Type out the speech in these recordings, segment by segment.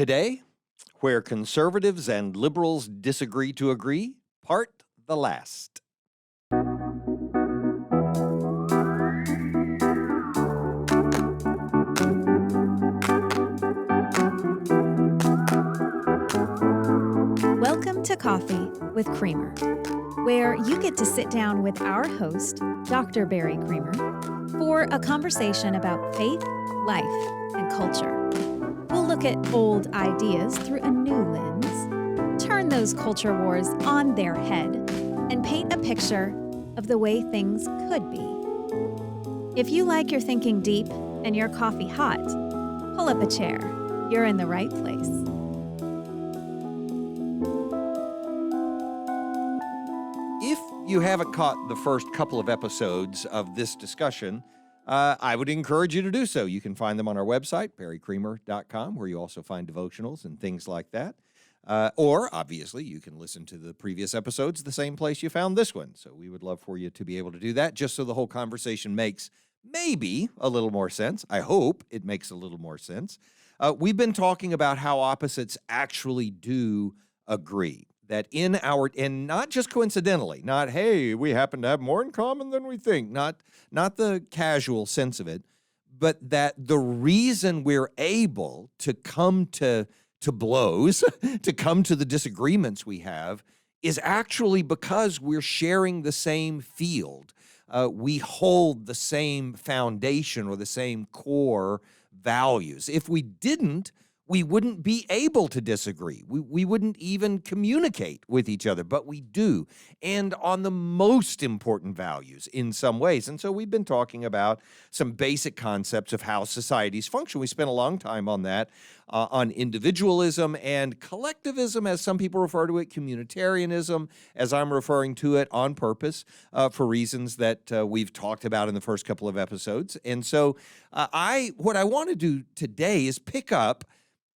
Today, where conservatives and liberals disagree to agree, part the last. Welcome to Coffee with Creamer, where you get to sit down with our host, Dr. Barry Creamer, for a conversation about faith, life, and culture. We'll look at old ideas through a new lens, turn those culture wars on their head, and paint a picture of the way things could be. If you like your thinking deep and your coffee hot, pull up a chair. You're in the right place. If you haven't caught the first couple of episodes of this discussion, I would encourage you to do so. You can find them on our website, barrycreamer.com, where you also find devotionals and things like that. Or, obviously, you can listen to the previous episodes the same place you found this one. So we would love for you to be able to do that, just so the whole conversation makes maybe a little more sense. I hope it makes a little more sense. We've been talking about how opposites actually do agree. That and not just coincidentally, not, hey, we happen to have more in common than we think, not the casual sense of it, but that the reason we're able to come to blows, to come to the disagreements we have, is actually because we're sharing the same field. We hold the same foundation or the same core values. If we didn't, we wouldn't be able to disagree. We wouldn't even communicate with each other, but we do, and on the most important values in some ways. And so we've been talking about some basic concepts of how societies function. We spent a long time on that, on individualism and collectivism, as some people refer to it, communitarianism, as I'm referring to it on purpose for reasons that we've talked about in the first couple of episodes. And so what I want to do today is pick up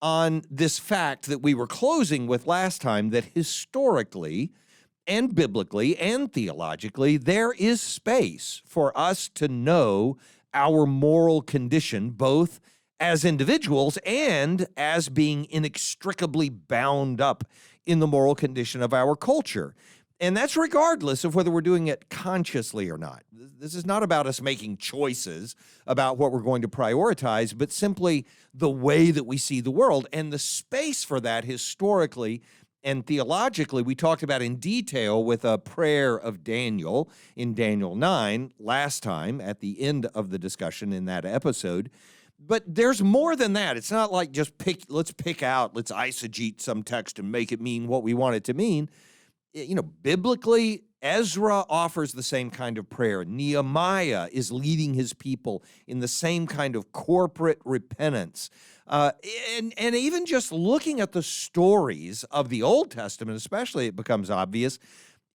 on this fact that we were closing with last time, that historically and biblically and theologically, there is space for us to know our moral condition, both as individuals and as being inextricably bound up in the moral condition of our culture. And that's regardless of whether we're doing it consciously or not. This is not about us making choices about what we're going to prioritize, but simply the way that we see the world. And the space for that historically and theologically, we talked about in detail with a prayer of Daniel in Daniel 9 last time at the end of the discussion in that episode. But there's more than that. It's not like just let's eisegete some text and make it mean what we want it to mean. You know, biblically, Ezra offers the same kind of prayer. Nehemiah is leading his people in the same kind of corporate repentance. And even just looking at the stories of the Old Testament, especially, it becomes obvious,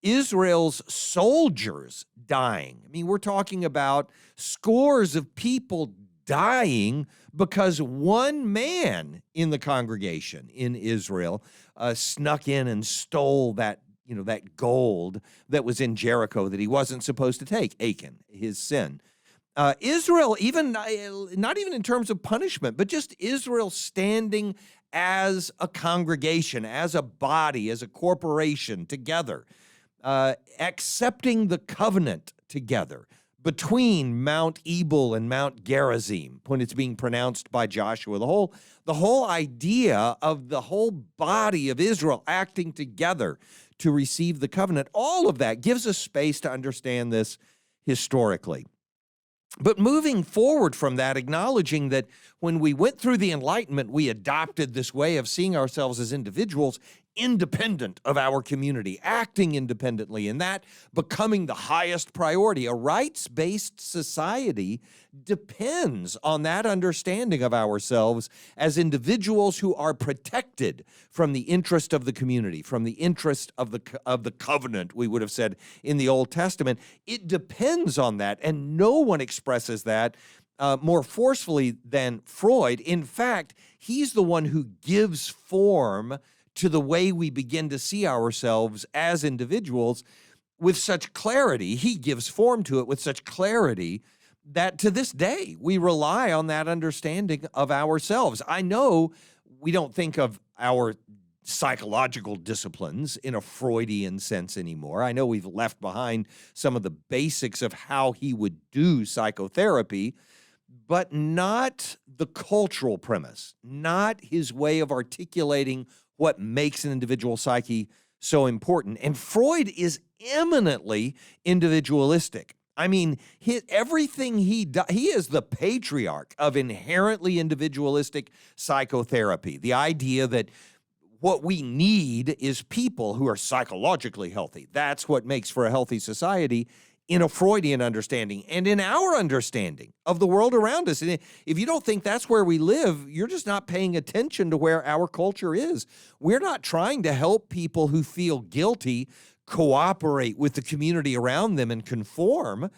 Israel's soldiers dying. I mean, we're talking about scores of people dying because one man in the congregation in Israel snuck in and stole that gold that was in Jericho that he wasn't supposed to take, Achan, his sin. Israel, even not even in terms of punishment, but just Israel standing as a congregation, as a body, as a corporation together, accepting the covenant together between Mount Ebal and Mount Gerizim when it's being pronounced by Joshua. The whole idea of the whole body of Israel acting together to receive the covenant, all of that gives us space to understand this historically. But moving forward from that, acknowledging that when we went through the Enlightenment, we adopted this way of seeing ourselves as individuals independent of our community, acting independently, and that becoming the highest priority. A rights-based society depends on that understanding of ourselves as individuals who are protected from the interest of the community, from the interest of the covenant, we would have said in the Old Testament. It depends on that, and no one expresses that more forcefully than Freud. In fact, he's the one who gives form to the way we begin to see ourselves as individuals with such clarity. He gives form to it with such clarity that to this day, we rely on that understanding of ourselves. I know we don't think of our psychological disciplines in a Freudian sense anymore. I know we've left behind some of the basics of how he would do psychotherapy, but not the cultural premise, not his way of articulating what makes an individual psyche so important. And Freud is eminently individualistic. I mean, everything he does, he is the patriarch of inherently individualistic psychotherapy. The idea that what we need is people who are psychologically healthy. That's what makes for a healthy society in a Freudian understanding and in our understanding of the world around us. And if you don't think that's where we live, you're just not paying attention to where our culture is. We're not trying to help people who feel guilty cooperate with the community around them and conform.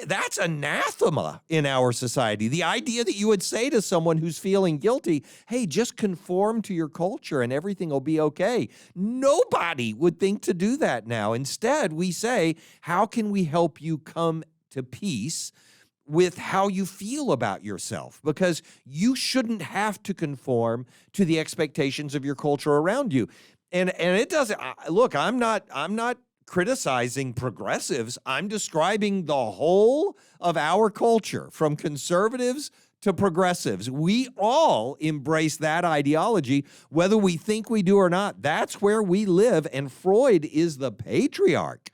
That's anathema in our society. The idea that you would say to someone who's feeling guilty, hey, just conform to your culture and everything will be okay. Nobody would think to do that now. Instead, we say, how can we help you come to peace with how you feel about yourself? Because you shouldn't have to conform to the expectations of your culture around you. And it doesn't, look, I'm not criticizing progressives. I'm describing the whole of our culture, from conservatives to progressives. We all embrace that ideology, whether we think we do or not. That's where we live, and Freud is the patriarch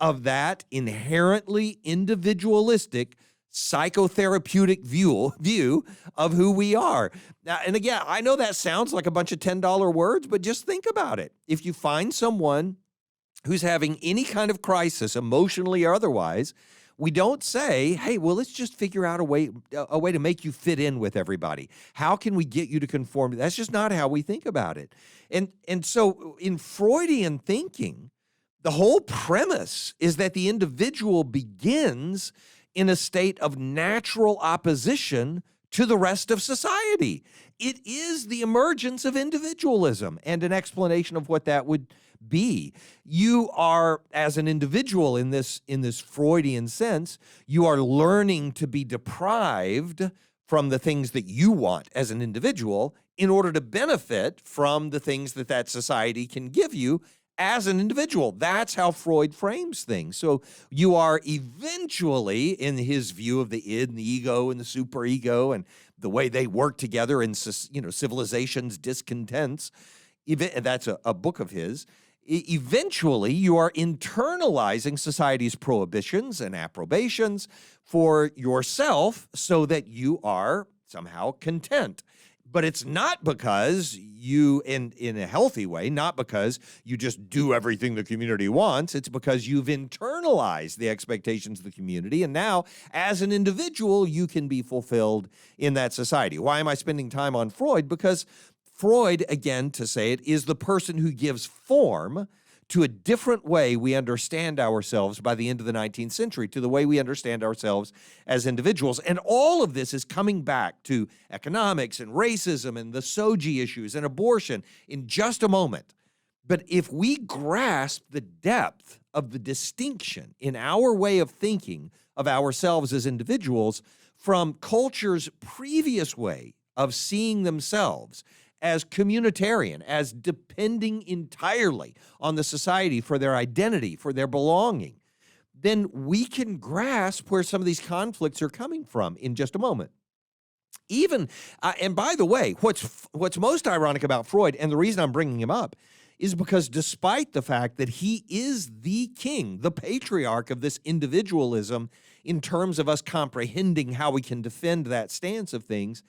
of that inherently individualistic psychotherapeutic view of who we are. Now, and again, I know that sounds like a bunch of $10 words, but just think about it. If you find someone who's having any kind of crisis, emotionally or otherwise, we don't say, hey, well, let's just figure out a way to make you fit in with everybody. How can we get you to conform? That's just not how we think about it. And so in Freudian thinking, the whole premise is that the individual begins in a state of natural opposition to the rest of society. It is the emergence of individualism, and an explanation of what that would be. You are, as an individual in this Freudian sense, you are learning to be deprived from the things that you want as an individual in order to benefit from the things that that society can give you as an individual. That's how Freud frames things. So you are eventually, in his view of the id and the ego and the superego and the way they work together in, civilization's discontents, that's a book of his. Eventually, you are internalizing society's prohibitions and approbations for yourself so that you are somehow content. But it's not because you, in a healthy way, not because you just do everything the community wants. It's because you've internalized the expectations of the community. And now, as an individual, you can be fulfilled in that society. Why am I spending time on Freud? Because Freud, again, to say it, is the person who gives form to a different way we understand ourselves by the end of the 19th century, to the way we understand ourselves as individuals. And all of this is coming back to economics and racism and the SOGI issues and abortion in just a moment. But if we grasp the depth of the distinction in our way of thinking of ourselves as individuals from culture's previous way of seeing themselves as communitarian, as depending entirely on the society for their identity, for their belonging, then we can grasp where some of these conflicts are coming from in just a moment. Even, and by the way, what's most ironic about Freud, and the reason I'm bringing him up, is because despite the fact that he is the king, the patriarch of this individualism in terms of us comprehending how we can defend that stance of things,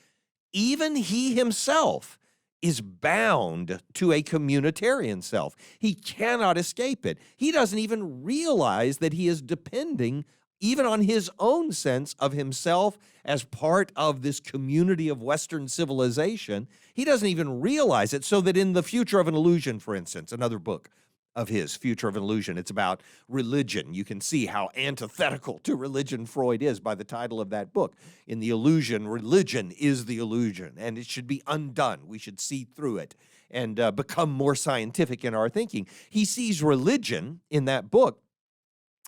even he himself is bound to a communitarian self. He cannot escape it. He doesn't even realize that he is depending even on his own sense of himself as part of this community of Western civilization. He doesn't even realize it, so that in The Future of an Illusion, for instance, another book of his, Future of an Illusion, it's about religion. You can see how antithetical to religion Freud is by the title of that book. In The Illusion, religion is the illusion, and it should be undone. We should see through it and become more scientific in our thinking. He sees religion in that book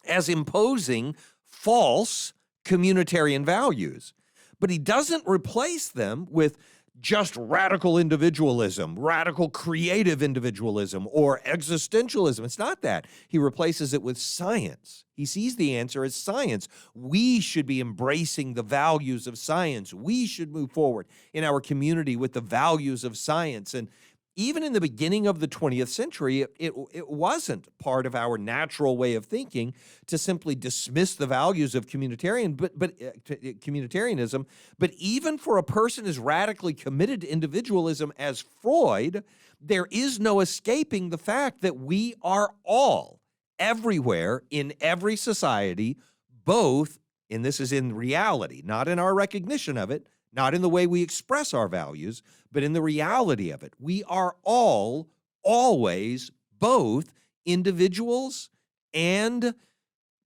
as imposing false communitarian values, but he doesn't replace them with just radical individualism, radical creative individualism, or existentialism. It's not that. He replaces it with science. He sees the answer as science. We should be embracing the values of science. We should move forward in our community with the values of science. And even in the beginning of the 20th century, it wasn't part of our natural way of thinking to simply dismiss the values of communitarianism. But even for a person as radically committed to individualism as Freud, there is no escaping the fact that we are all, everywhere, in every society, both, and this is in reality, not in our recognition of it, not in the way we express our values, but in the reality of it. We are all, always, both individuals and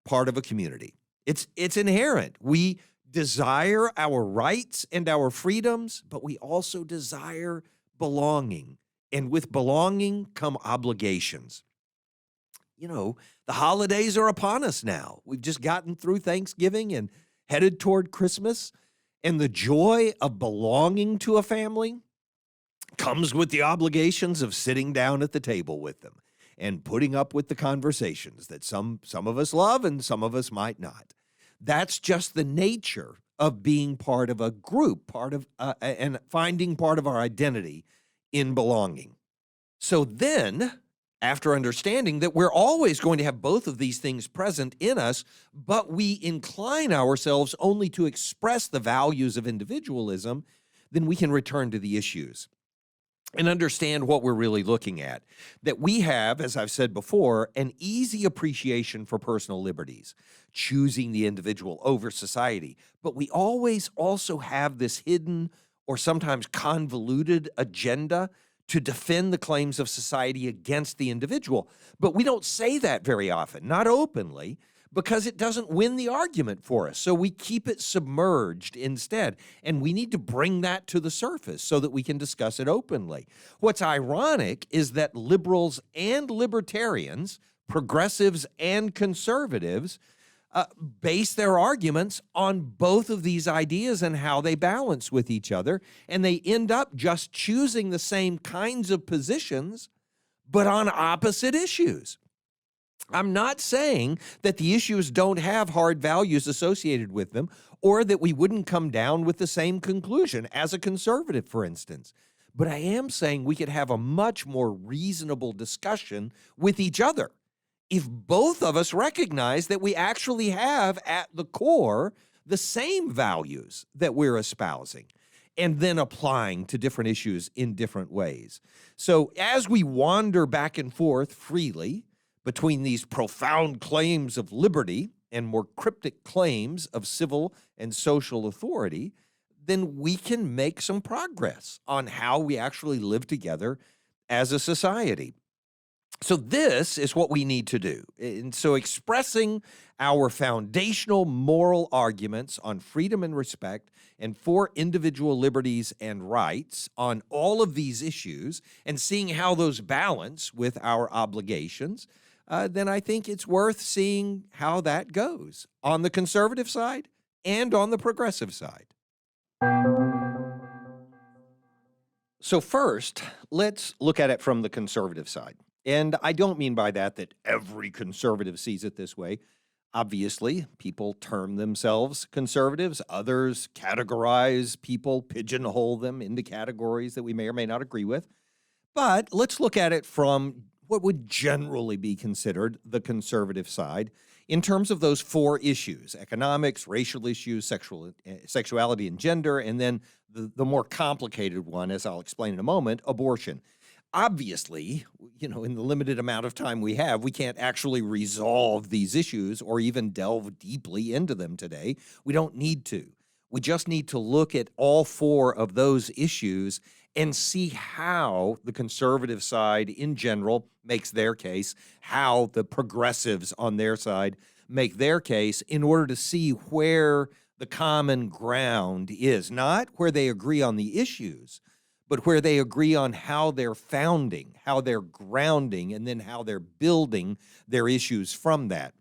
part of a community. It's inherent. We desire our rights and our freedoms, but we also desire belonging. And with belonging come obligations. You know, the holidays are upon us now. We've just gotten through Thanksgiving and headed toward Christmas. And the joy of belonging to a family comes with the obligations of sitting down at the table with them and putting up with the conversations that some of us love and some of us might not. That's just the nature of being part of a group, and finding part of our identity in belonging. So then, after understanding that we're always going to have both of these things present in us, but we incline ourselves only to express the values of individualism, then we can return to the issues and understand what we're really looking at. That we have, as I've said before, an easy appreciation for personal liberties, choosing the individual over society. But we always also have this hidden or sometimes convoluted agenda to defend the claims of society against the individual. But we don't say that very often, not openly, because it doesn't win the argument for us. So we keep it submerged instead. And we need to bring that to the surface so that we can discuss it openly. What's ironic is that liberals and libertarians, progressives and conservatives, base their arguments on both of these ideas and how they balance with each other, and they end up just choosing the same kinds of positions, but on opposite issues. I'm not saying that the issues don't have hard values associated with them, or that we wouldn't come down with the same conclusion as a conservative, for instance. But I am saying we could have a much more reasonable discussion with each other if both of us recognize that we actually have at the core the same values that we're espousing and then applying to different issues in different ways. So as we wander back and forth freely between these profound claims of liberty and more cryptic claims of civil and social authority, then we can make some progress on how we actually live together as a society. So this is what we need to do. And so expressing our foundational moral arguments on freedom and respect and for individual liberties and rights on all of these issues and seeing how those balance with our obligations, then I think it's worth seeing how that goes on the conservative side and on the progressive side. So first, let's look at it from the conservative side. And I don't mean by that every conservative sees it this way. Obviously, people term themselves conservatives. Others categorize people, pigeonhole them into categories that we may or may not agree with. But let's look at it from what would generally be considered the conservative side in terms of those four issues: economics, racial issues, sexuality and gender, and then the more complicated one, as I'll explain in a moment, abortion. Obviously, in the limited amount of time we have, we can't actually resolve these issues or even delve deeply into them today. We don't need to. We just need to look at all four of those issues and see how the conservative side in general makes their case, how the progressives on their side make their case, in order to see where the common ground is, not where they agree on the issues, but where they agree on how they're founding, how they're grounding, and then how they're building their issues from that.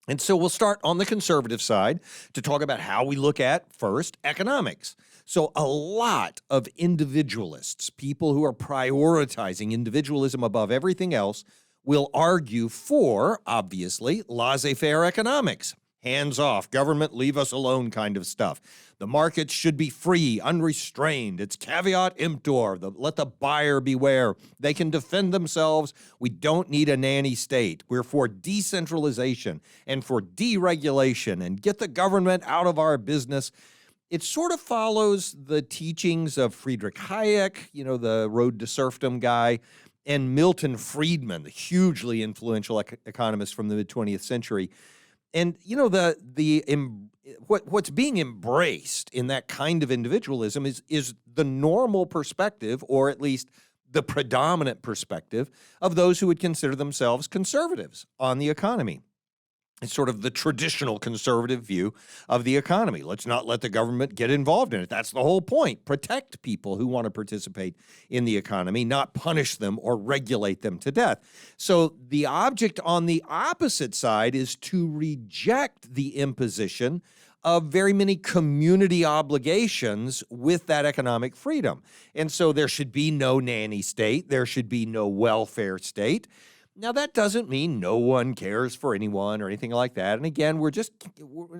And so we'll start on the conservative side to talk about how we look at, first, economics. So a lot of individualists, people who are prioritizing individualism above everything else, will argue for, obviously, laissez-faire economics. Hands off, government, leave us alone kind of stuff. The markets should be free, unrestrained. It's caveat emptor. Let the buyer beware. They can defend themselves. We don't need a nanny state. We're for decentralization and for deregulation and get the government out of our business. It sort of follows the teachings of Friedrich Hayek, the Road to Serfdom guy, and Milton Friedman, the hugely influential economist from the mid-20th century. And what's being embraced in that kind of individualism is the normal perspective, or at least the predominant perspective, of those who would consider themselves conservatives on the economy. It's sort of the traditional conservative view of the economy. Let's not let the government get involved in it. That's the whole point. Protect people who want to participate in the economy, not punish them or regulate them to death. So the object on the opposite side is to reject the imposition of very many community obligations with that economic freedom. And so there should be no nanny state. There should be no welfare state. Now, that doesn't mean no one cares for anyone or anything like that. And again,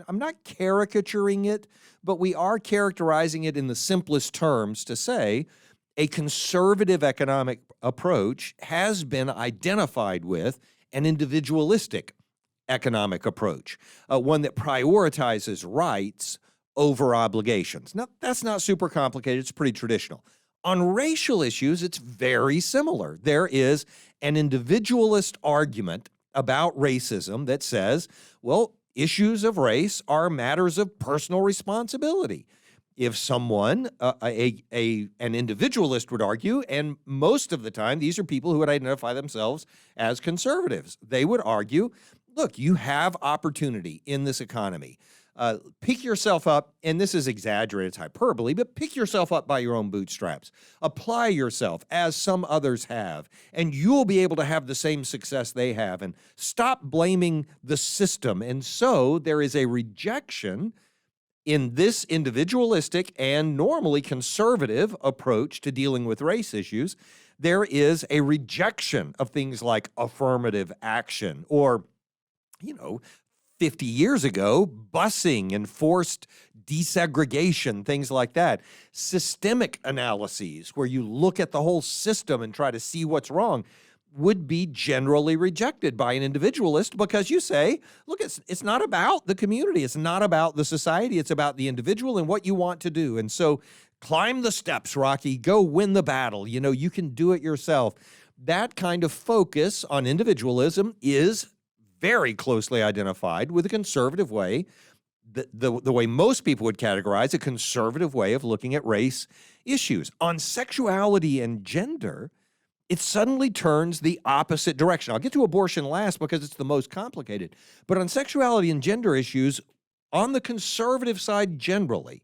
I'm not caricaturing it, but we are characterizing it in the simplest terms to say a conservative economic approach has been identified with an individualistic economic approach, one that prioritizes rights over obligations. Now, that's not super complicated. It's pretty traditional. On racial issues, it's very similar. There is an individualist argument about racism that says, well, issues of race are matters of personal responsibility. If someone, an individualist would argue, and most of the time these are people who would identify themselves as conservatives, they would argue, look, you have opportunity in this economy. Pick yourself up, and this is exaggerated, it's hyperbole, but pick yourself up by your own bootstraps. Apply yourself as some others have, and you'll be able to have the same success they have, and stop blaming the system. And so there is a rejection in this individualistic and normally conservative approach to dealing with race issues. There is a rejection of things like affirmative action or, 50 years ago, busing and forced desegregation, things like that. Systemic analyses, where you look at the whole system and try to see what's wrong, would be generally rejected by an individualist because you say, look, it's not about the community. It's not about the society. It's about the individual and what you want to do. And so climb the steps, Rocky. Go win the battle. You can do it yourself. That kind of focus on individualism is very closely identified with a conservative way, the way most people would categorize a conservative way of looking at race issues. On sexuality and gender, it suddenly turns the opposite direction. I'll get to abortion last because it's the most complicated. But on sexuality and gender issues, on the conservative side generally,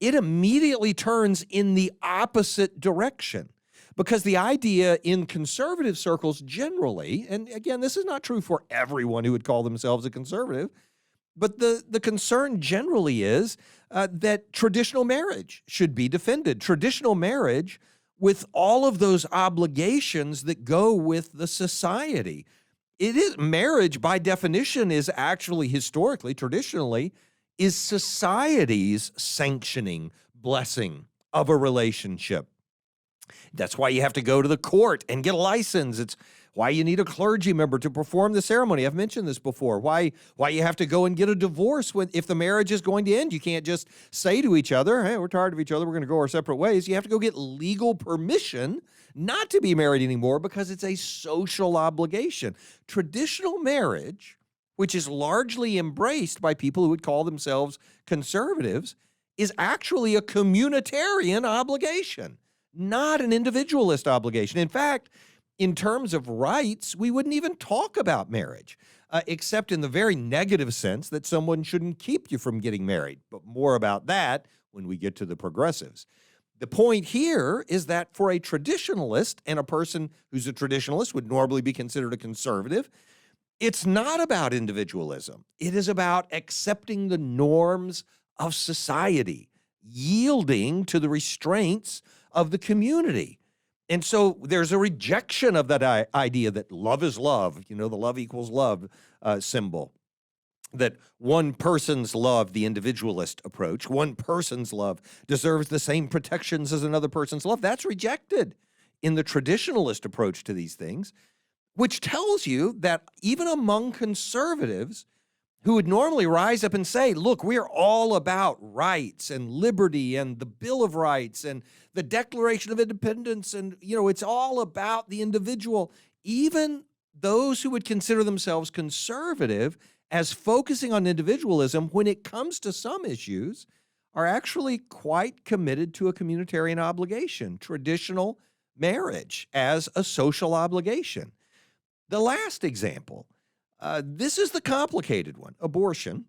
it immediately turns in the opposite direction. Because the idea in conservative circles generally, and again, this is not true for everyone who would call themselves a conservative, but the concern generally is that traditional marriage should be defended. Traditional marriage with all of those obligations that go with the society. Marriage by definition is actually historically, traditionally, is society's sanctioning, blessing of a relationship. That's why you have to go to the court and get a license. It's why you need a clergy member to perform the ceremony. I've mentioned this before. Why you have to go and get a divorce if the marriage is going to end. You can't just say to each other, hey, we're tired of each other, we're going to go our separate ways. You have to go get legal permission not to be married anymore because it's a social obligation. Traditional marriage, which is largely embraced by people who would call themselves conservatives, is actually a communitarian obligation, not an individualist obligation. In fact, in terms of rights, we wouldn't even talk about marriage, except in the very negative sense that someone shouldn't keep you from getting married. But more about that when we get to the progressives. The point here is that for a traditionalist, and a person who's a traditionalist would normally be considered a conservative, it's not about individualism. It is about accepting the norms of society. yielding to the restraints of the community. And so there's a rejection of that idea that love is love, the love equals love symbol. That one person's love, the individualist approach, one person's love deserves the same protections as another person's love. That's rejected in the traditionalist approach to these things, which tells you that even among conservatives who would normally rise up and say, look, we're all about rights and liberty and the Bill of Rights and the Declaration of Independence, and it's all about the individual. Even those who would consider themselves conservative as focusing on individualism when it comes to some issues are actually quite committed to a communitarian obligation, traditional marriage as a social obligation. The last example, this is the complicated one, abortion.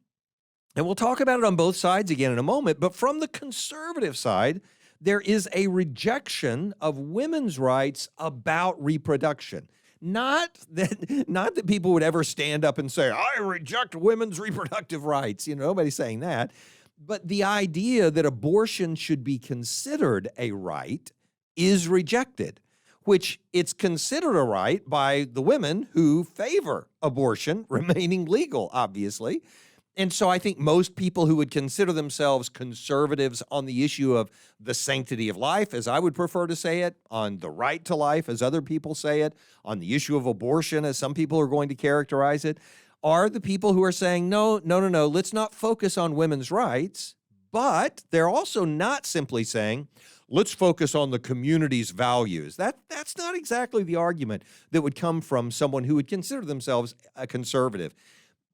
And we'll talk about it on both sides again in a moment, but from the conservative side, there is a rejection of women's rights about reproduction. Not that people would ever stand up and say, I reject women's reproductive rights. Nobody's saying that. But the idea that abortion should be considered a right is rejected, which it's considered a right by the women who favor abortion remaining legal, obviously. And so I think most people who would consider themselves conservatives on the issue of the sanctity of life, as I would prefer to say it, on the right to life, as other people say it, on the issue of abortion, as some people are going to characterize it, are the people who are saying, no, let's not focus on women's rights. But they're also not simply saying, let's focus on the community's values. That's not exactly the argument that would come from someone who would consider themselves a conservative.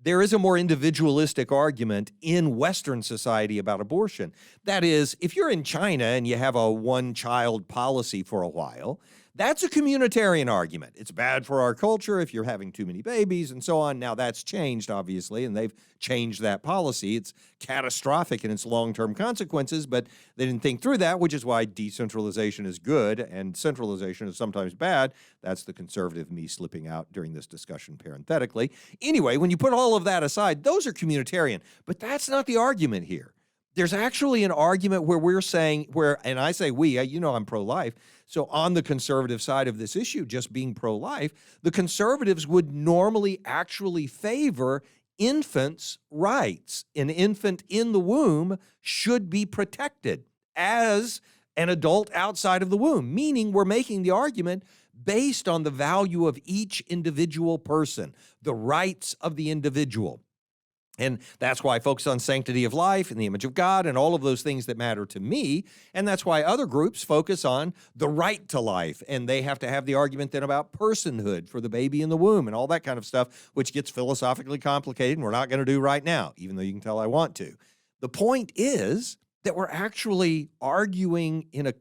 There is a more individualistic argument in Western society about abortion. That is, if you're in China and you have a one-child policy for a while, that's a communitarian argument. It's bad for our culture if you're having too many babies and so on. Now, that's changed, obviously, and they've changed that policy. It's catastrophic in its long-term consequences, but they didn't think through that, which is why decentralization is good and centralization is sometimes bad. That's the conservative me slipping out during this discussion parenthetically. Anyway, when you put all of that aside, those are communitarian, but that's not the argument here. There's actually an argument where we're saying, and I say we, I'm pro-life, so on the conservative side of this issue, just being pro-life, the conservatives would normally actually favor infants' rights. An infant in the womb should be protected as an adult outside of the womb, meaning we're making the argument based on the value of each individual person, the rights of the individual. And that's why I focus on sanctity of life and the image of God and all of those things that matter to me. And that's why other groups focus on the right to life. And they have to have the argument then about personhood for the baby in the womb and all that kind of stuff, which gets philosophically complicated and we're not going to do right now, even though you can tell I want to. The point is that we're actually arguing in a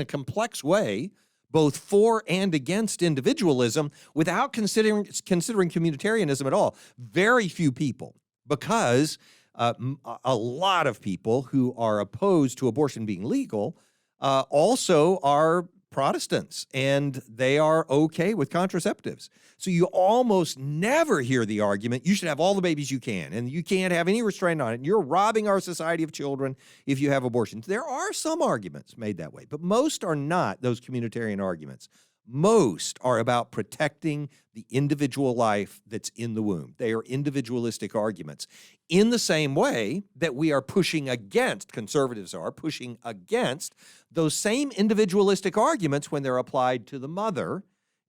complex way, both for and against individualism, without considering communitarianism at all. Very few people. Because a lot of people who are opposed to abortion being legal also are Protestants, and they are okay with contraceptives. So you almost never hear the argument, you should have all the babies you can, and you can't have any restraint on it, and you're robbing our society of children if you have abortions. There are some arguments made that way, but most are not those communitarian arguments. Most are about protecting the individual life that's in the womb. They are individualistic arguments. In the same way that we are pushing against, conservatives are pushing against those same individualistic arguments when they're applied to the mother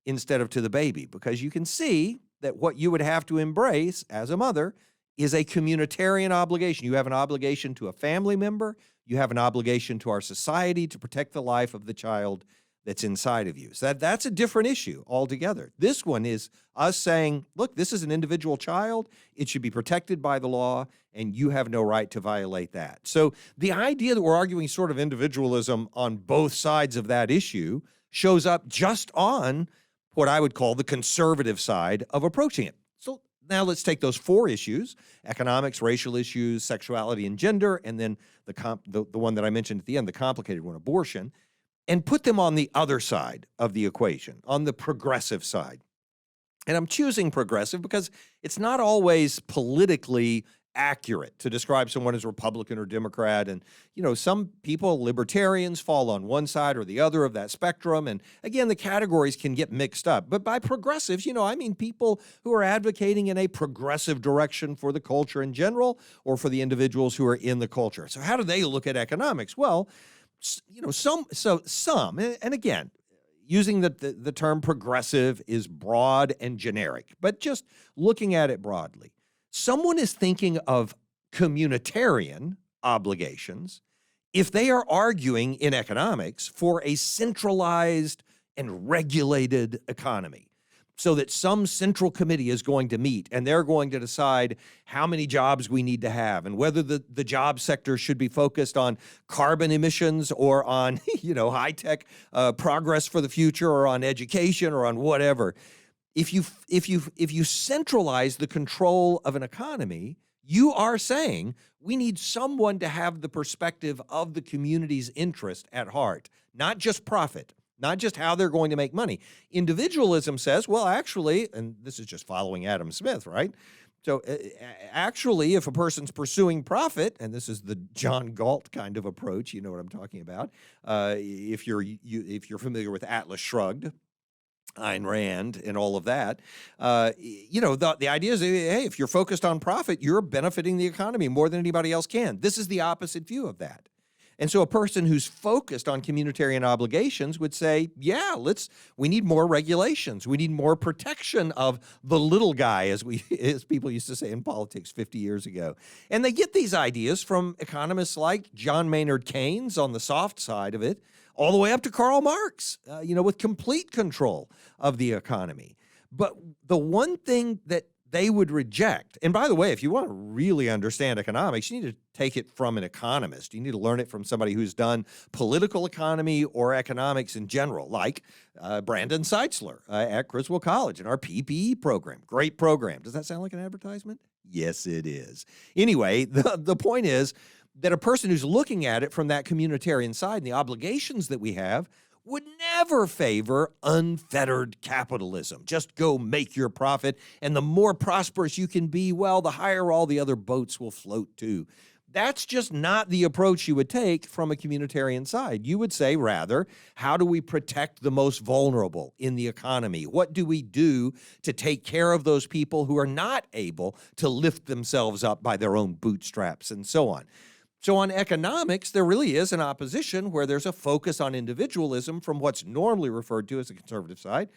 instead of to the baby. Because you can see that what you would have to embrace as a mother is a communitarian obligation. You have an obligation to a family member. You have an obligation to our society to protect the life of the child that's inside of you. So that's a different issue altogether. This one is us saying, look, this is an individual child. It should be protected by the law, and you have no right to violate that. So the idea that we're arguing sort of individualism on both sides of that issue shows up just on what I would call the conservative side of approaching it. So now let's take those four issues: economics, racial issues, sexuality and gender, and then the one that I mentioned at the end, the complicated one, abortion, and put them on the other side of the equation, on the progressive side. And I'm choosing progressive because it's not always politically accurate to describe someone as Republican or Democrat. And, some people, libertarians, fall on one side or the other of that spectrum. And again, the categories can get mixed up. But by progressives, I mean people who are advocating in a progressive direction for the culture in general or for the individuals who are in the culture. So how do they look at economics? Well, some, and again, using the term progressive is broad and generic, but just looking at it broadly, someone is thinking of communitarian obligations if they are arguing in economics for a centralized and regulated economy, so that some central committee is going to meet and they're going to decide how many jobs we need to have and whether the job sector should be focused on carbon emissions or on, high-tech progress for the future or on education or on whatever. If you centralize the control of an economy, you are saying we need someone to have the perspective of the community's interest at heart, not just profit, not just how they're going to make money. Individualism says, well, actually, and this is just following Adam Smith, right? So actually, if a person's pursuing profit, and this is the John Galt kind of approach, you know what I'm talking about. If you're familiar with Atlas Shrugged, Ayn Rand and all of that, the idea is, hey, if you're focused on profit, you're benefiting the economy more than anybody else can. This is the opposite view of that. And so a person who's focused on communitarian obligations would say, yeah, we need more regulations. We need more protection of the little guy, as people used to say in politics 50 years ago. And they get these ideas from economists like John Maynard Keynes on the soft side of it, all the way up to Karl Marx, with complete control of the economy. But the one thing that they would reject, and by the way, if you want to really understand economics, you need to take it from an economist. You need to learn it from somebody who's done political economy or economics in general, like Brandon Seitzler at Criswell College in our PPE program. Great program. Does that sound like an advertisement? Yes, it is. Anyway, the point is that a person who's looking at it from that communitarian side and the obligations that we have would never favor unfettered capitalism. Just go make your profit, and the more prosperous you can be, well, the higher all the other boats will float too. That's just not the approach you would take from a communitarian side. You would say, rather, how do we protect the most vulnerable in the economy? What do we do to take care of those people who are not able to lift themselves up by their own bootstraps and so on? So on economics, there really is an opposition where there's a focus on individualism from what's normally referred to as the conservative side,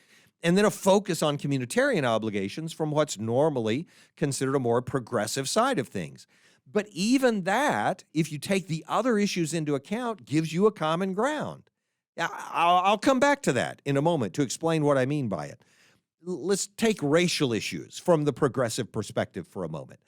and then a focus on communitarian obligations from what's normally considered a more progressive side of things. But even that, if you take the other issues into account, gives you a common ground. I'll come back to that in a moment to explain what I mean by it. Let's take racial issues from the progressive perspective for a moment.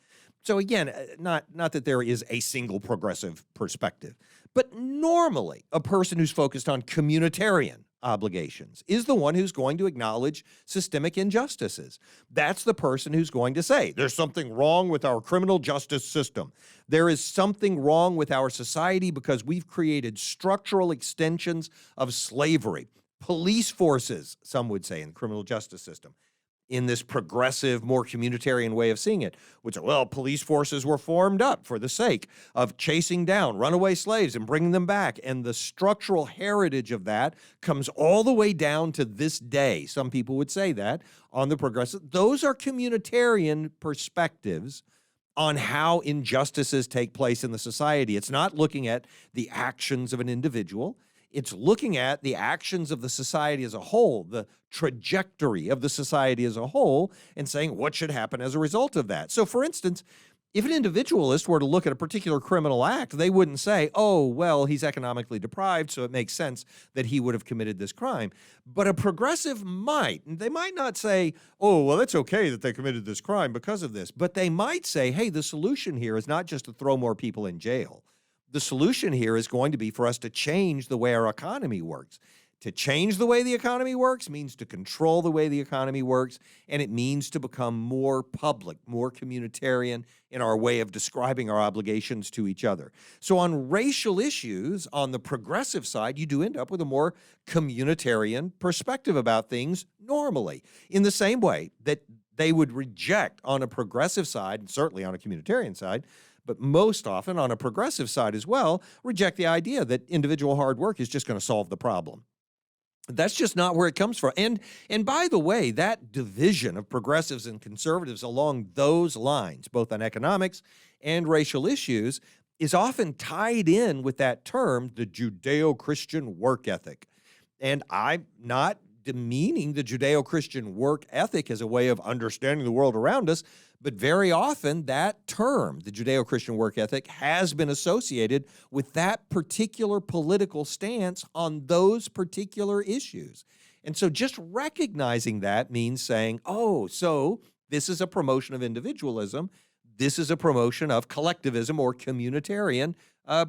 So again, not that there is a single progressive perspective, but normally a person who's focused on communitarian obligations is the one who's going to acknowledge systemic injustices. That's the person who's going to say, there's something wrong with our criminal justice system. There is something wrong with our society because we've created structural extensions of slavery. Police forces, some would say, in the criminal justice system, in this progressive, more communitarian way of seeing it, which, well, police forces were formed up for the sake of chasing down runaway slaves and bringing them back. And the structural heritage of that comes all the way down to this day. Some people would say that on the progressive. Those are communitarian perspectives on how injustices take place in the society. It's not looking at the actions of an individual. It's looking at the actions of the society as a whole, the trajectory of the society as a whole, and saying what should happen as a result of that. So, for instance, if an individualist were to look at a particular criminal act, they wouldn't say, oh, well, he's economically deprived, so it makes sense that he would have committed this crime. But a progressive might. They might not say, oh, well, it's okay that they committed this crime because of this. But they might say, hey, the solution here is not just to throw more people in jail. The solution here is going to be for us to change the way our economy works. To change the way the economy works means to control the way the economy works, and it means to become more public, more communitarian in our way of describing our obligations to each other. So on racial issues, on the progressive side, you do end up with a more communitarian perspective about things normally, in the same way that they would reject on a progressive side, and certainly on a communitarian side, but most often on a progressive side as well, reject the idea that individual hard work is just going to solve the problem. That's just not where it comes from. And by the way, that division of progressives and conservatives along those lines, both on economics and racial issues, is often tied in with that term, the Judeo-Christian work ethic. And I'm not demeaning the Judeo-Christian work ethic as a way of understanding the world around us, but very often that term, the Judeo-Christian work ethic, has been associated with that particular political stance on those particular issues. And so just recognizing that means saying, oh, so this is a promotion of individualism. This is a promotion of collectivism or communitarian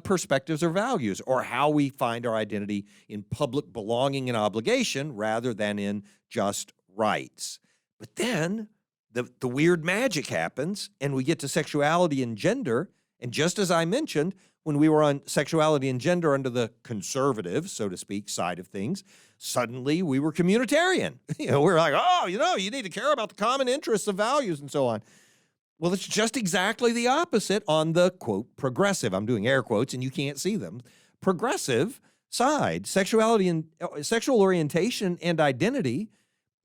perspectives or values, or how we find our identity in public belonging and obligation rather than in just rights. But then the weird magic happens, and we get to sexuality and gender. And just as I mentioned, when we were on sexuality and gender under the conservative, so to speak, side of things, suddenly we were communitarian. We're like, oh, you need to care about the common interests of values and so on. Well, it's just exactly the opposite on the, quote, progressive, I'm doing air quotes and you can't see them, progressive side. Sexuality and sexual orientation and identity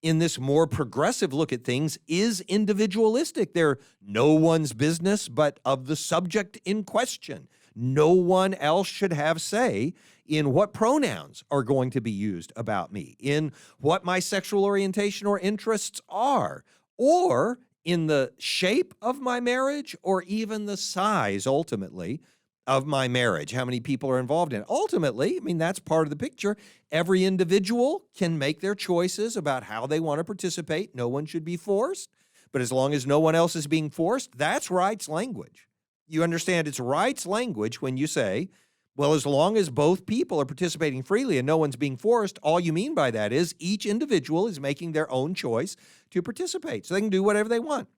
in this more progressive look at things is individualistic. They're no one's business but of the subject in question. No one else should have say in what pronouns are going to be used about me, in what my sexual orientation or interests are, or in the shape of my marriage, or even the size, ultimately, of my marriage, how many people are involved in it. Ultimately, I mean, that's part of the picture. Every individual can make their choices about how they want to participate. No one should be forced. But as long as no one else is being forced, that's rights language. You understand it's rights language when you say, well, as long as both people are participating freely and no one's being forced, all you mean by that is each individual is making their own choice to participate, so they can do whatever they want.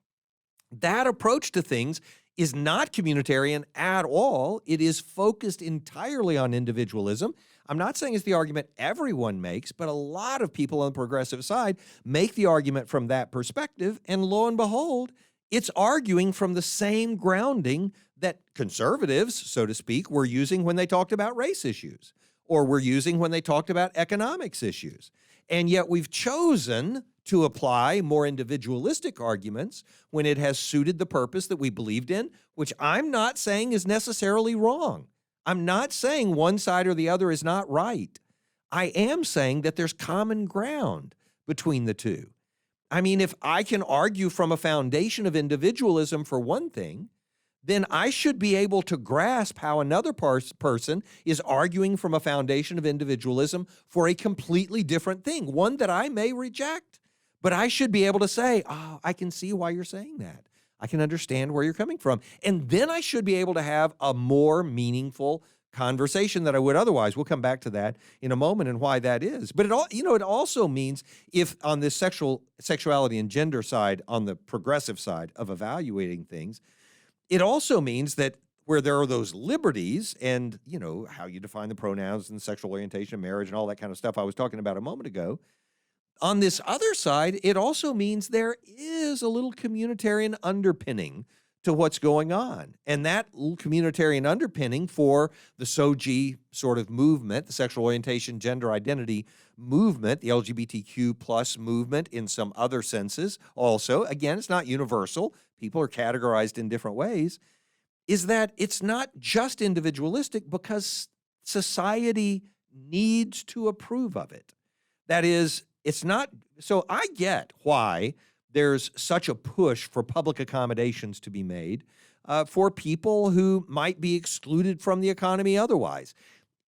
That approach to things is not communitarian at all. It is focused entirely on individualism. I'm not saying it's the argument everyone makes, but a lot of people on the progressive side make the argument from that perspective, and lo and behold, it's arguing from the same grounding that conservatives, so to speak, were using when they talked about race issues, or were using when they talked about economics issues. And yet we've chosen to apply more individualistic arguments when it has suited the purpose that we believed in, which I'm not saying is necessarily wrong. I'm not saying one side or the other is not right. I am saying that there's common ground between the two. I mean, if I can argue from a foundation of individualism for one thing, then I should be able to grasp how another person is arguing from a foundation of individualism for a completely different thing, one that I may reject. But I should be able to say, oh, I can see why you're saying that. I can understand where you're coming from. And then I should be able to have a more meaningful conversation that I would otherwise. We'll come back to that in a moment and why that is. But it also means if on this sexuality and gender side, on the progressive side of evaluating things, it also means that where there are those liberties and, how you define the pronouns and sexual orientation, marriage, and all that kind of stuff I was talking about a moment ago, on this other side, it also means there is a little communitarian underpinning to what's going on. And that little communitarian underpinning for the SOGI sort of movement, the sexual orientation, gender identity movement, the LGBTQ plus movement in some other senses also, again, it's not universal. People are categorized in different ways, is that it's not just individualistic because society needs to approve of it. That is, it's not, so I get why there's such a push for public accommodations to be made for people who might be excluded from the economy otherwise,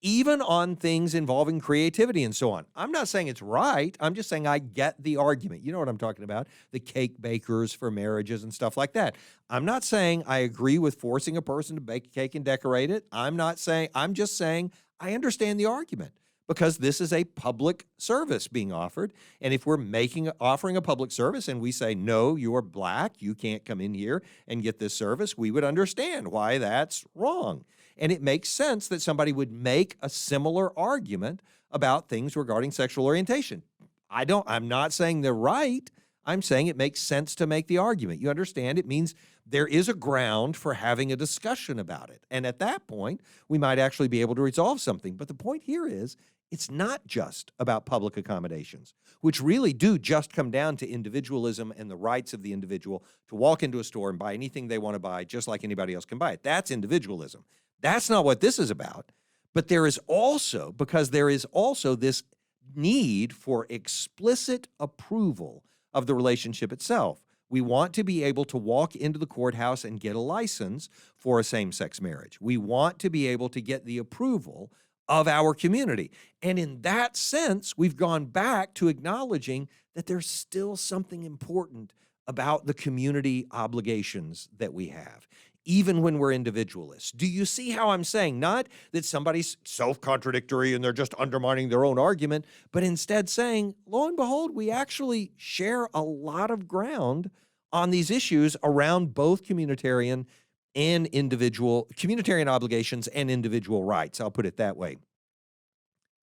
even on things involving creativity and so on. I'm not saying it's right. I'm just saying I get the argument. You know what I'm talking about, the cake bakers for marriages and stuff like that. I'm not saying I agree with forcing a person to bake a cake and decorate it. I'm just saying I understand the argument, because this is a public service being offered. And if we're offering a public service and we say, no, you're black, you can't come in here and get this service, we would understand why that's wrong. And it makes sense that somebody would make a similar argument about things regarding sexual orientation. I'm not saying they're right. I'm saying it makes sense to make the argument. You understand? It means there is a ground for having a discussion about it. And at that point, we might actually be able to resolve something. But the point here is it's not just about public accommodations, which really do just come down to individualism and the rights of the individual to walk into a store and buy anything they want to buy just like anybody else can buy it. That's individualism. That's not what this is about. But there is also, because there is also this need for explicit approval of the relationship itself. We want to be able to walk into the courthouse and get a license for a same-sex marriage. We want to be able to get the approval of our community. And in that sense, we've gone back to acknowledging that there's still something important about the community obligations that we have, even when we're individualists. Do you see how I'm saying? Not that somebody's self-contradictory and they're just undermining their own argument, but instead saying, lo and behold, we actually share a lot of ground on these issues around both communitarian obligations and individual rights. I'll put it that way.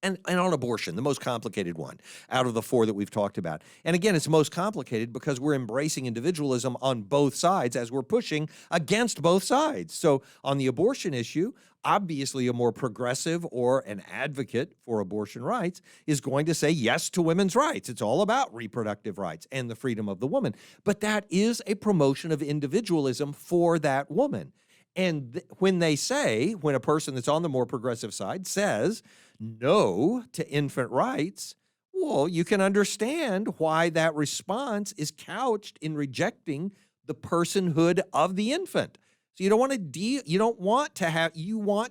And on abortion, the most complicated one out of the four that we've talked about. And again, it's most complicated because we're embracing individualism on both sides as we're pushing against both sides. So on the abortion issue, obviously a more progressive or an advocate for abortion rights is going to say yes to women's rights. It's all about reproductive rights and the freedom of the woman. But that is a promotion of individualism for that woman. And when a person that's on the more progressive side says no to infant rights, well, you can understand why that response is couched in rejecting the personhood of the infant. So you want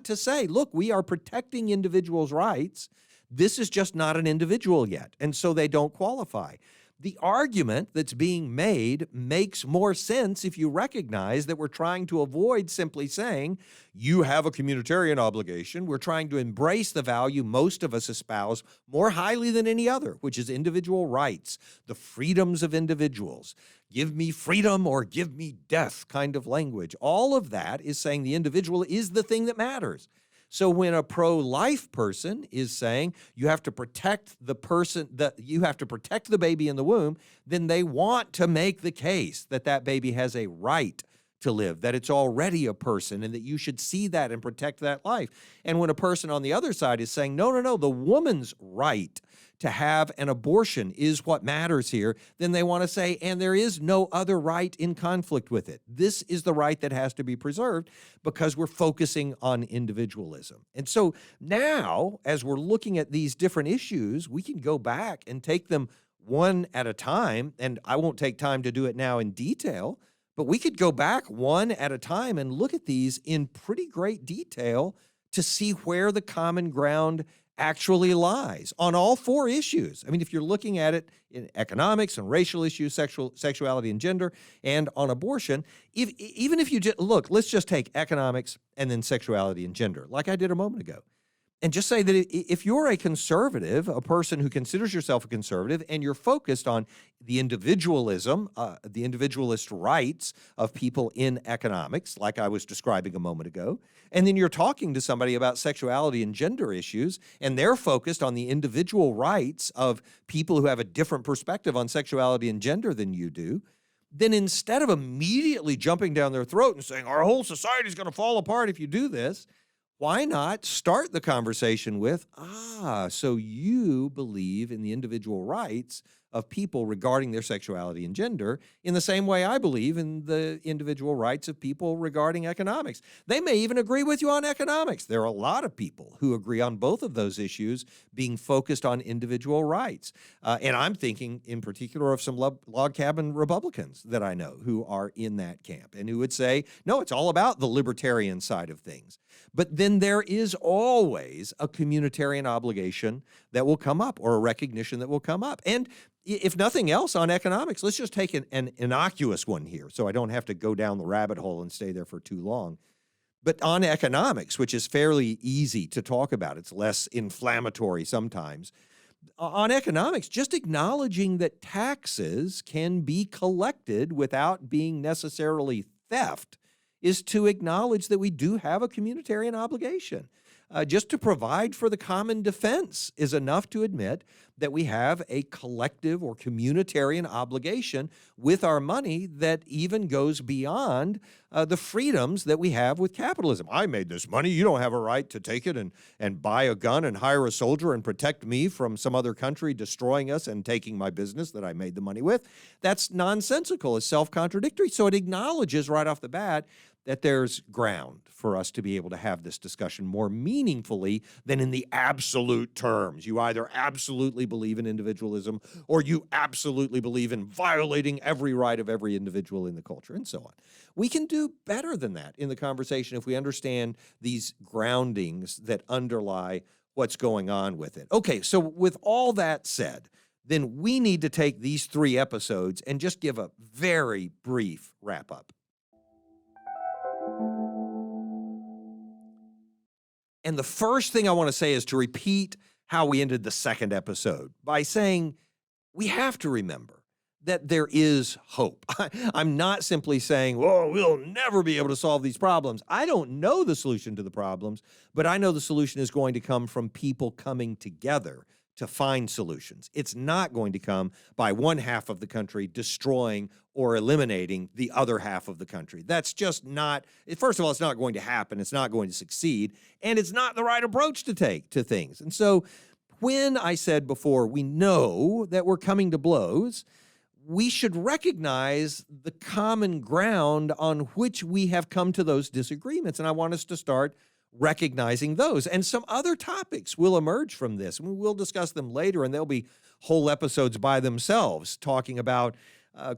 to say, look, we are protecting individuals' rights. This is just not an individual yet, and so they don't qualify. The argument that's being made makes more sense if you recognize that we're trying to avoid simply saying, you have a communitarian obligation. We're trying to embrace the value most of us espouse more highly than any other, which is individual rights, the freedoms of individuals. Give me freedom or give me death kind of language. All of that is saying the individual is the thing that matters. So when a pro-life person is saying you have to protect the baby in the womb, then they want to make the case that that baby has a right to live, that it's already a person, and that you should see that and protect that life. And when a person on the other side is saying, no, the woman's right to have an abortion is what matters here, then they want to say, and there is no other right in conflict with it. This is the right that has to be preserved because we're focusing on individualism. And so now, as we're looking at these different issues, we can go back and take them one at a time, and I won't take time to do it now in detail, but we could go back one at a time and look at these in pretty great detail to see where the common ground actually lies on all four issues. I mean, if you're looking at it in economics and racial issues, sexuality and gender, and on abortion, even if you just look, let's just take economics and then sexuality and gender, like I did a moment ago. And just say that if you're a conservative, a person who considers yourself a conservative, and you're focused on the individualism, the individualist rights of people in economics, like I was describing a moment ago, and then you're talking to somebody about sexuality and gender issues, and they're focused on the individual rights of people who have a different perspective on sexuality and gender than you do, then instead of immediately jumping down their throat and saying, our whole society is going to fall apart if you do this, why not start the conversation with, so you believe in the individual rights of people regarding their sexuality and gender in the same way I believe in the individual rights of people regarding economics. They may even agree with you on economics. There are a lot of people who agree on both of those issues being focused on individual rights. And I'm thinking in particular of some log cabin Republicans that I know who are in that camp and who would say, no, it's all about the libertarian side of things. But then there is always a communitarian obligation that will come up or a recognition that will come up. And if nothing else on economics, let's just take an innocuous one here so I don't have to go down the rabbit hole and stay there for too long. But on economics, which is fairly easy to talk about, it's less inflammatory sometimes. On economics, just acknowledging that taxes can be collected without being necessarily theft is to acknowledge that we do have a communitarian obligation. just to provide for the common defense is enough to admit that we have a collective or communitarian obligation with our money that even goes beyond the freedoms that we have with capitalism. I made this money. You don't have a right to take it and buy a gun and hire a soldier and protect me from some other country destroying us and taking my business that I made the money with. That's nonsensical. It's self-contradictory. So it acknowledges right off the bat that there's ground for us to be able to have this discussion more meaningfully than in the absolute terms. You either absolutely believe in individualism or you absolutely believe in violating every right of every individual in the culture, and so on. We can do better than that in the conversation if we understand these groundings that underlie what's going on with it. Okay, so with all that said, then we need to take these 3 episodes and just give a very brief wrap-up. And the first thing I want to say is to repeat how we ended the second episode by saying we have to remember that there is hope. I'm not simply saying, oh, we'll never be able to solve these problems. I don't know the solution to the problems, but I know the solution is going to come from people coming together to find solutions. It's not going to come by one half of the country destroying or eliminating the other half of the country. That's just not, first of all, it's not going to happen. It's not going to succeed. And it's not the right approach to take to things. And so when I said before, we know that we're coming to blows, we should recognize the common ground on which we have come to those disagreements. And I want us to start recognizing those. And some other topics will emerge from this. We'll discuss them later, and there'll be whole episodes by themselves talking about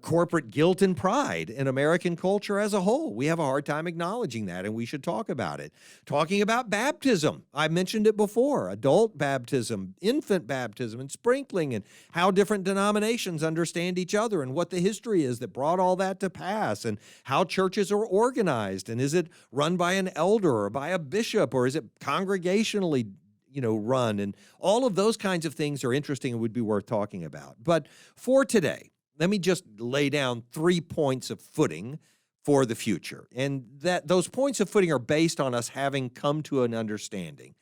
corporate guilt and pride in American culture as a whole. We have a hard time acknowledging that, and we should talk about it. Talking about baptism. I mentioned it before. Adult baptism, infant baptism, and sprinkling, and how different denominations understand each other and what the history is that brought all that to pass, and how churches are organized. And is it run by an elder or by a bishop, or is it congregationally run? And all of those kinds of things are interesting and would be worth talking about. But for today, let me just lay down 3 points of footing for the future. And that those points of footing are based on us having come to an understanding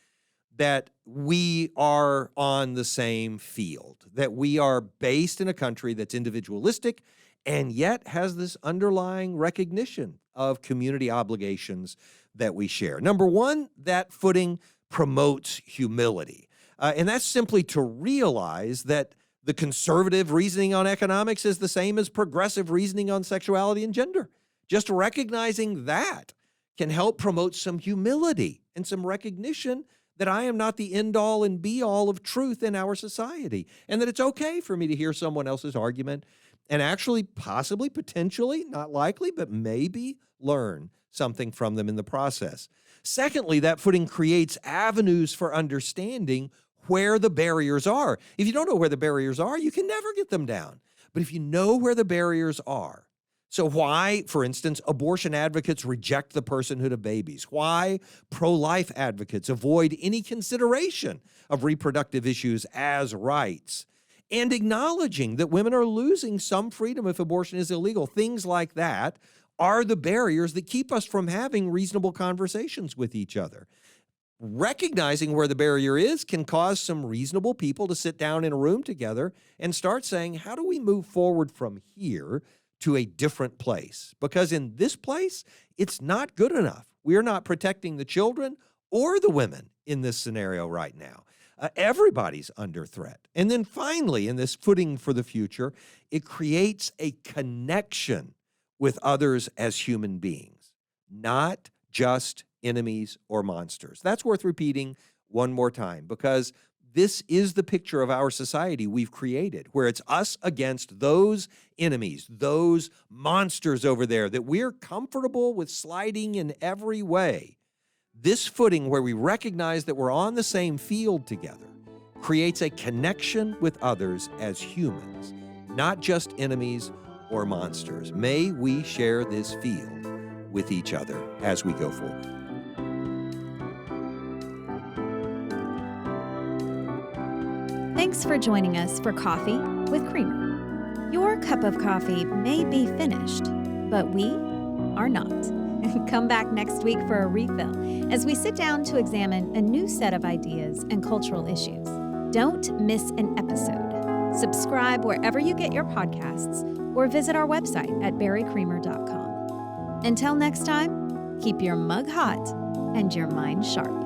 that we are on the same field, that we are based in a country that's individualistic and yet has this underlying recognition of community obligations that we share. Number one, that footing promotes humility. And that's simply to realize that the conservative reasoning on economics is the same as progressive reasoning on sexuality and gender. Just recognizing that can help promote some humility and some recognition that I am not the end-all and be-all of truth in our society, and that it's okay for me to hear someone else's argument and actually possibly, potentially, not likely, but maybe learn something from them in the process. Secondly, that footing creates avenues for understanding where the barriers are. If you don't know where the barriers are, you can never get them down. But if you know where the barriers are, so why, for instance, abortion advocates reject the personhood of babies, why pro-life advocates avoid any consideration of reproductive issues as rights, and acknowledging that women are losing some freedom if abortion is illegal, things like that are the barriers that keep us from having reasonable conversations with each other. Recognizing where the barrier is can cause some reasonable people to sit down in a room together and start saying, how do we move forward from here to a different place? Because in this place, it's not good enough. We are not protecting the children or the women in this scenario right now. Everybody's under threat. And then finally, in this footing for the future, it creates a connection with others as human beings, not just enemies or monsters. That's worth repeating one more time, because this is the picture of our society we've created, where it's us against those enemies, those monsters over there that we're comfortable with sliding in every way. This footing where we recognize that we're on the same field together creates a connection with others as humans, not just enemies or monsters. May we share this field with each other as we go forward. Thanks for joining us for Coffee with Creamer. Your cup of coffee may be finished, but we are not. Come back next week for a refill as we sit down to examine a new set of ideas and cultural issues. Don't miss an episode. Subscribe wherever you get your podcasts or visit our website at barrycreamer.com. Until next time, keep your mug hot and your mind sharp.